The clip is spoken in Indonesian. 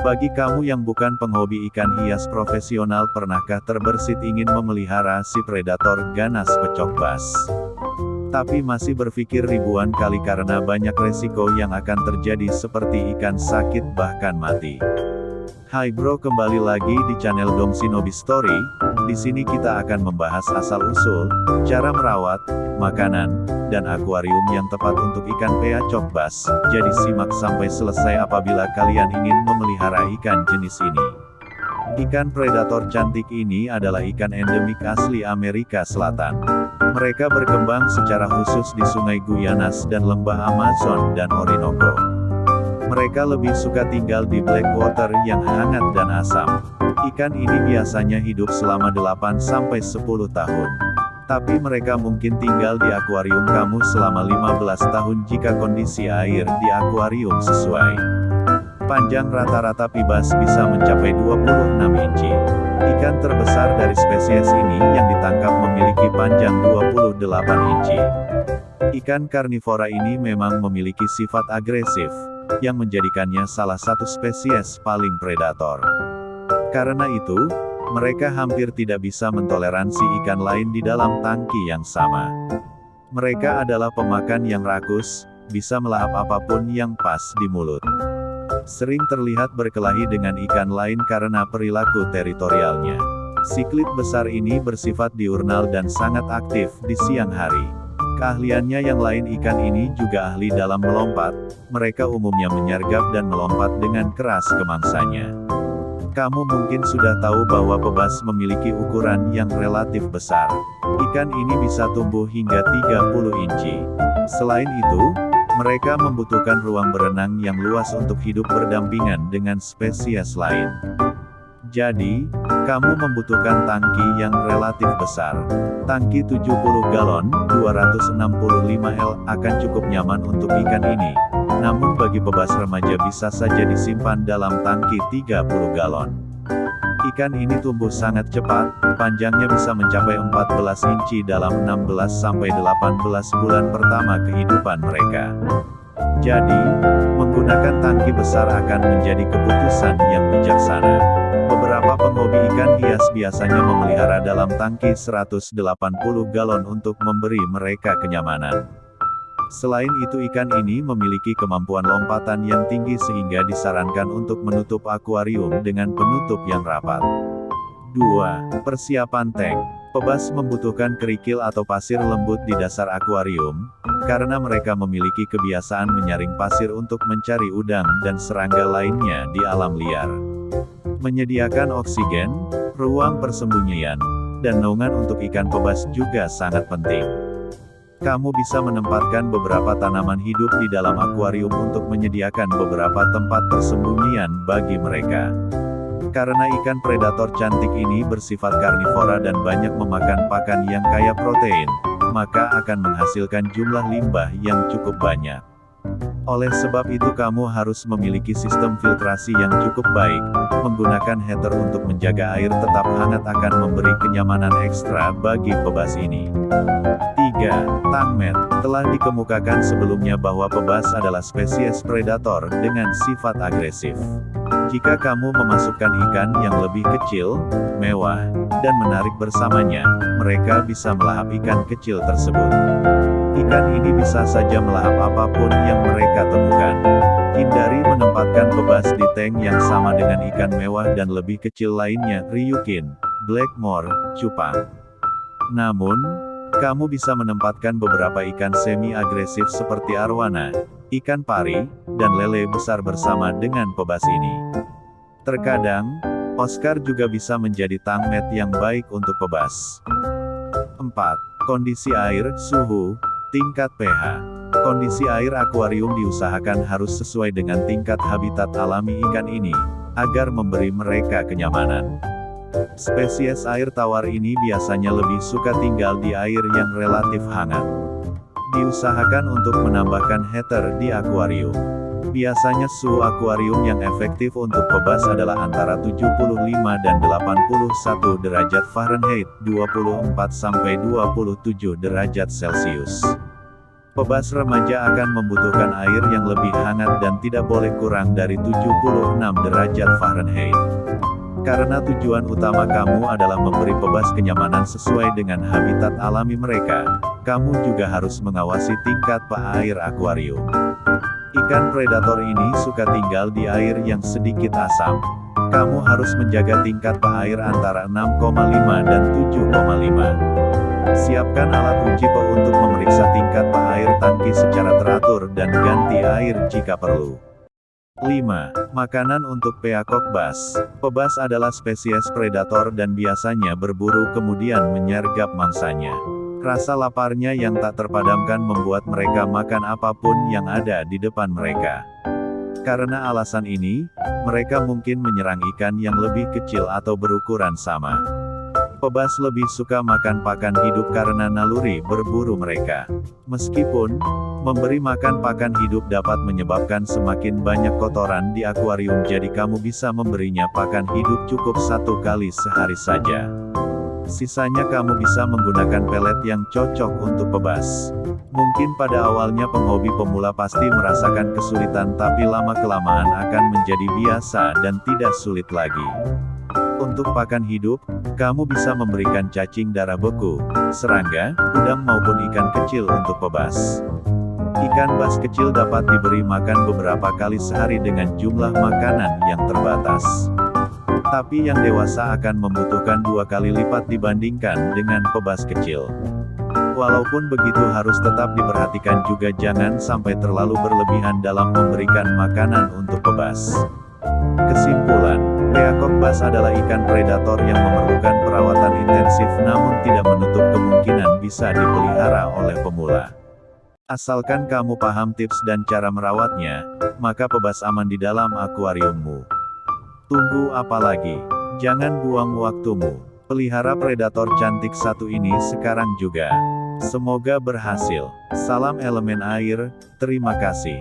Bagi kamu yang bukan penghobi ikan hias profesional, pernahkah terbersit ingin memelihara si predator ganas pecok bas? Tapi masih berpikir ribuan kali karena banyak resiko yang akan terjadi seperti ikan sakit bahkan mati. Hai bro, kembali lagi di channel Dom Shinobi Story. Di sini kita akan membahas asal-usul, cara merawat, makanan, dan akuarium yang tepat untuk ikan pecok bas. Jadi simak sampai selesai apabila kalian ingin memelihara ikan jenis ini. Ikan predator cantik ini adalah ikan endemik asli Amerika Selatan. Mereka berkembang secara khusus di Sungai Guyanas dan lembah Amazon dan Orinoco. Mereka lebih suka tinggal di Blackwater yang hangat dan asam. Ikan ini biasanya hidup selama 8-10 tahun. Tapi mereka mungkin tinggal di akuarium kamu selama 15 tahun jika kondisi air di akuarium sesuai. Panjang rata-rata pibas bisa mencapai 26 inci. Ikan terbesar dari spesies ini yang ditangkap memiliki panjang 28 inci. Ikan karnivora ini memang memiliki sifat agresif, yang menjadikannya salah satu spesies paling predator. Karena itu, mereka hampir tidak bisa mentoleransi ikan lain di dalam tangki yang sama. Mereka adalah pemakan yang rakus, bisa melahap apapun yang pas di mulut. Sering terlihat berkelahi dengan ikan lain karena perilaku teritorialnya. Siklit besar ini bersifat diurnal dan sangat aktif di siang hari. Keahliannya yang lain, ikan ini juga ahli dalam melompat. Mereka umumnya menyergap dan melompat dengan keras ke mangsanya. Kamu mungkin sudah tahu bahwa pebas memiliki ukuran yang relatif besar. Ikan ini bisa tumbuh hingga 30 inci. Selain itu, mereka membutuhkan ruang berenang yang luas untuk hidup berdampingan dengan spesies lain. Jadi, kamu membutuhkan tangki yang relatif besar. Tangki 70 galon, 265 L, akan cukup nyaman untuk ikan ini. Namun bagi pebas remaja bisa saja disimpan dalam tangki 30 galon. Ikan ini tumbuh sangat cepat, panjangnya bisa mencapai 14 inci dalam 16-18 bulan pertama kehidupan mereka. Jadi, menggunakan tangki besar akan menjadi keputusan yang bijaksana. Beberapa penghobi ikan hias biasanya memelihara dalam tangki 180 galon untuk memberi mereka kenyamanan. Selain itu, ikan ini memiliki kemampuan lompatan yang tinggi sehingga disarankan untuk menutup akuarium dengan penutup yang rapat. 2. Persiapan tank. Pebas membutuhkan kerikil atau pasir lembut di dasar akuarium, karena mereka memiliki kebiasaan menyaring pasir untuk mencari udang dan serangga lainnya di alam liar. Menyediakan oksigen, ruang persembunyian, dan naungan untuk ikan pebas juga sangat penting. Kamu bisa menempatkan beberapa tanaman hidup di dalam akuarium untuk menyediakan beberapa tempat persembunyian bagi mereka. Karena ikan predator cantik ini bersifat karnivora dan banyak memakan pakan yang kaya protein, maka akan menghasilkan jumlah limbah yang cukup banyak. Oleh sebab itu kamu harus memiliki sistem filtrasi yang cukup baik. Menggunakan heater untuk menjaga air tetap hangat akan memberi kenyamanan ekstra bagi pebas ini. 3. Tangmet. Telah dikemukakan sebelumnya bahwa pebas adalah spesies predator dengan sifat agresif. Jika kamu memasukkan ikan yang lebih kecil, mewah, dan menarik bersamanya, mereka bisa melahap ikan kecil tersebut. Ikan ini bisa saja melahap apapun yang mereka temukan. Hindari menempatkan pebas di tank yang sama dengan ikan mewah dan lebih kecil lainnya, Ryukin, Blackmore, cupang. Namun, kamu bisa menempatkan beberapa ikan semi-agresif seperti arwana, ikan pari, dan lele besar bersama dengan pebas ini. Terkadang, Oscar juga bisa menjadi tangmet yang baik untuk pebas. 4. Kondisi air, suhu, tingkat pH. Kondisi air akuarium diusahakan harus sesuai dengan tingkat habitat alami ikan ini, agar memberi mereka kenyamanan. Spesies air tawar ini biasanya lebih suka tinggal di air yang relatif hangat. Diusahakan untuk menambahkan heater di akuarium. Biasanya suhu akuarium yang efektif untuk pebas adalah antara 75 dan 81 derajat Fahrenheit, 24-27 derajat Celcius. Pebas remaja akan membutuhkan air yang lebih hangat dan tidak boleh kurang dari 76 derajat Fahrenheit. Karena tujuan utama kamu adalah memberi pebas kenyamanan sesuai dengan habitat alami mereka, kamu juga harus mengawasi tingkat pH air akuarium. Ikan predator ini suka tinggal di air yang sedikit asam. Kamu harus menjaga tingkat pH air antara 6,5 dan 7,5. Siapkan alat uji pH untuk memeriksa tingkat pH air tangki secara teratur dan ganti air jika perlu. 5. Makanan untuk peacock bass. Pebas adalah spesies predator dan biasanya berburu kemudian menyergap mangsanya. Rasa laparnya yang tak terpadamkan membuat mereka makan apapun yang ada di depan mereka. Karena alasan ini, mereka mungkin menyerang ikan yang lebih kecil atau berukuran sama. Pebas lebih suka makan pakan hidup karena naluri berburu mereka. Meskipun, memberi makan pakan hidup dapat menyebabkan semakin banyak kotoran di akuarium, jadi kamu bisa memberinya pakan hidup cukup 1 kali sehari saja. Sisanya kamu bisa menggunakan pelet yang cocok untuk pebas. Mungkin pada awalnya penghobi pemula pasti merasakan kesulitan, tapi lama-kelamaan akan menjadi biasa dan tidak sulit lagi. Untuk pakan hidup, kamu bisa memberikan cacing darah beku, serangga, udang maupun ikan kecil untuk pebas. Ikan bass kecil dapat diberi makan beberapa kali sehari dengan jumlah makanan yang terbatas. Tapi yang dewasa akan membutuhkan 2 kali lipat dibandingkan dengan pebas kecil. Walaupun begitu, harus tetap diperhatikan juga jangan sampai terlalu berlebihan dalam memberikan makanan untuk pebas. Kesimpulan, peacock bass adalah ikan predator yang memerlukan perawatan intensif namun tidak menutup kemungkinan bisa dipelihara oleh pemula. Asalkan kamu paham tips dan cara merawatnya, maka pebas aman di dalam akuariummu. Tunggu apa lagi? Jangan buang waktumu. Pelihara predator cantik satu ini sekarang juga. Semoga berhasil. Salam elemen air, terima kasih.